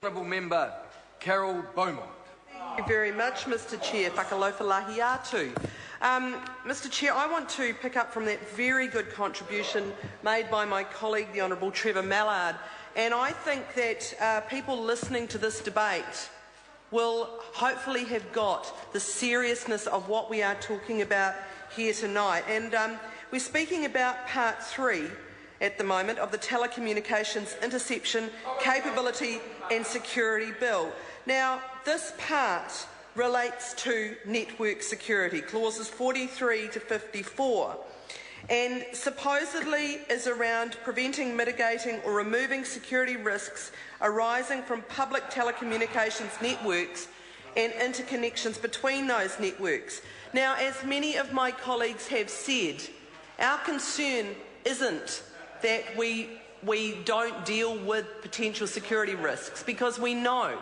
Honourable Member Carol Beaumont. Thank you very much, Mr Chair. Whakalofa lahi atu. Mr Chair, I want to pick up from that very good contribution made by my colleague, the Honourable Trevor Mallard, and I think that people listening to this debate will hopefully have got the seriousness of what we are talking about here tonight. And we're speaking about Part 3 at the moment of the Telecommunications Interception, Capability and Security Bill. Now, this part relates to network security, clauses 43 to 54, and supposedly is around preventing, mitigating or removing security risks arising from public telecommunications networks and interconnections between those networks. Now, as many of my colleagues have said, our concern isn't that we don't deal with potential security risks, because we know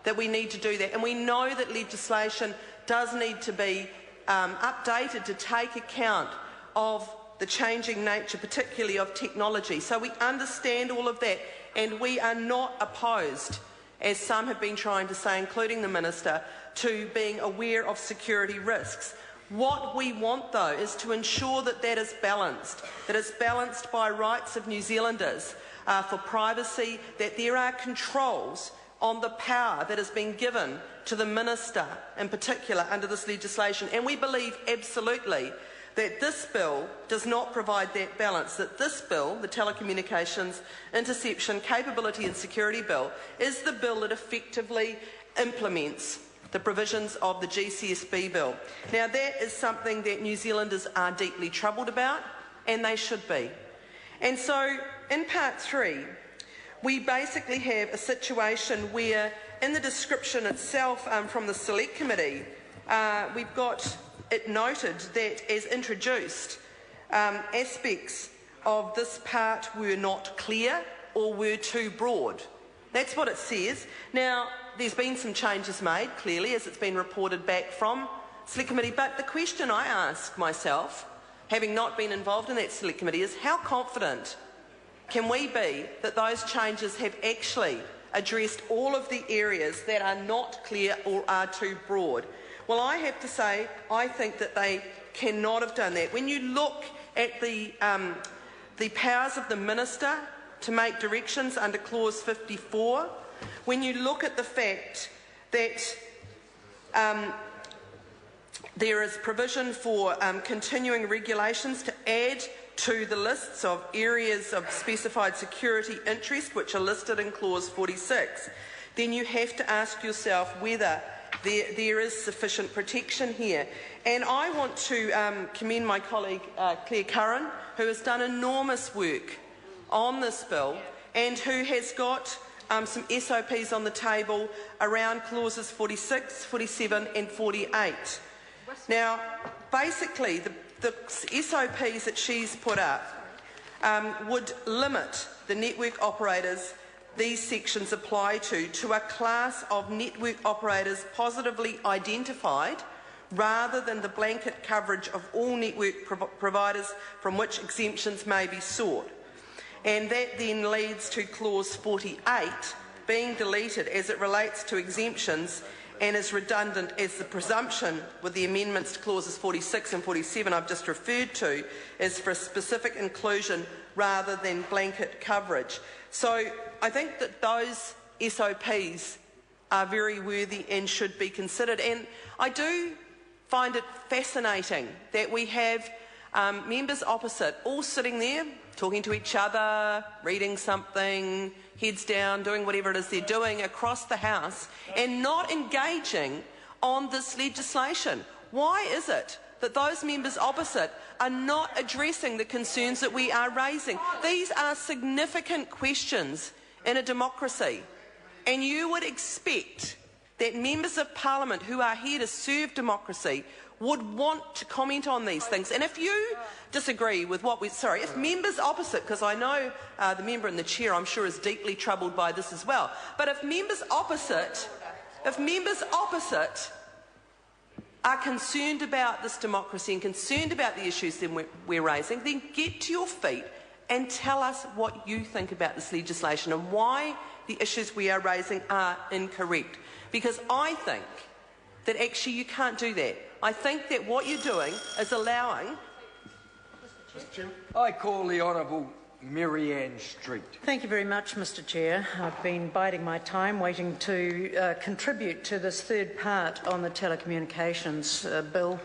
that we need to do that, and we know that legislation does need to be updated to take account of the changing nature, particularly of technology. So we understand all of that, and we are not opposed, as some have been trying to say, including the Minister, to being aware of security risks. What we want, though, is to ensure that that is balanced, that it's balanced by rights of New Zealanders for privacy, that there are controls on the power that has been given to the Minister in particular under this legislation. And we believe absolutely that this bill does not provide that balance, that this bill, the Telecommunications Interception, Capability and Security Bill, is the bill that effectively implements the provisions of the GCSB bill. Now, that is something that New Zealanders are deeply troubled about, and they should be. And so, in Part 3, we basically have a situation where, in the description itself from the Select Committee, we've got it noted that, as introduced, aspects of this part were not clear or were too broad. That's what it says. Now, there's been some changes made, clearly, as it's been reported back from Select Committee, but the question I ask myself, having not been involved in that Select Committee, is how confident can we be that those changes have actually addressed all of the areas that are not clear or are too broad? Well, I have to say, I think that they cannot have done that. When you look at the powers of the Minister to make directions under Clause 54, when you look at the fact that there is provision for continuing regulations to add to the lists of areas of specified security interest which are listed in Clause 46, then you have to ask yourself whether there is sufficient protection here. And I want to commend my colleague Claire Curran, who has done enormous work on this bill and who has got some SOPs on the table around clauses 46, 47 and 48. Now, basically, the SOPs that she's put up would limit the network operators these sections apply to a class of network operators positively identified, rather than the blanket coverage of all network providers from which exemptions may be sought. And that then leads to clause 48 being deleted as it relates to exemptions and is redundant, as the presumption with the amendments to clauses 46 and 47 I've just referred to is for a specific inclusion rather than blanket coverage. So I think that those SOPs are very worthy and should be considered. And I do find it fascinating that we have members opposite all sitting there talking to each other, reading something, heads down, doing whatever it is they're doing across the House and not engaging on this legislation. Why is it that those members opposite are not addressing the concerns that we are raising? These are significant questions in a democracy, and you would expect that members of Parliament who are here to serve democracy would want to comment on these things. And if you disagree with what if members opposite, because I know the member in the chair, I'm sure, is deeply troubled by this as well, but if members opposite are concerned about this democracy and concerned about the issues that we're raising, then get to your feet and tell us what you think about this legislation and why the issues we are raising are incorrect. Because I think that actually you can't do that. I think that what you're doing is allowing... I call the Honourable Marianne Street. Thank you very much, Mr Chair. I've been biding my time waiting to contribute to this third part on the Telecommunications bill.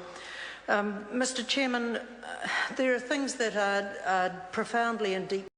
Mr Chairman, there are things that are profoundly and deeply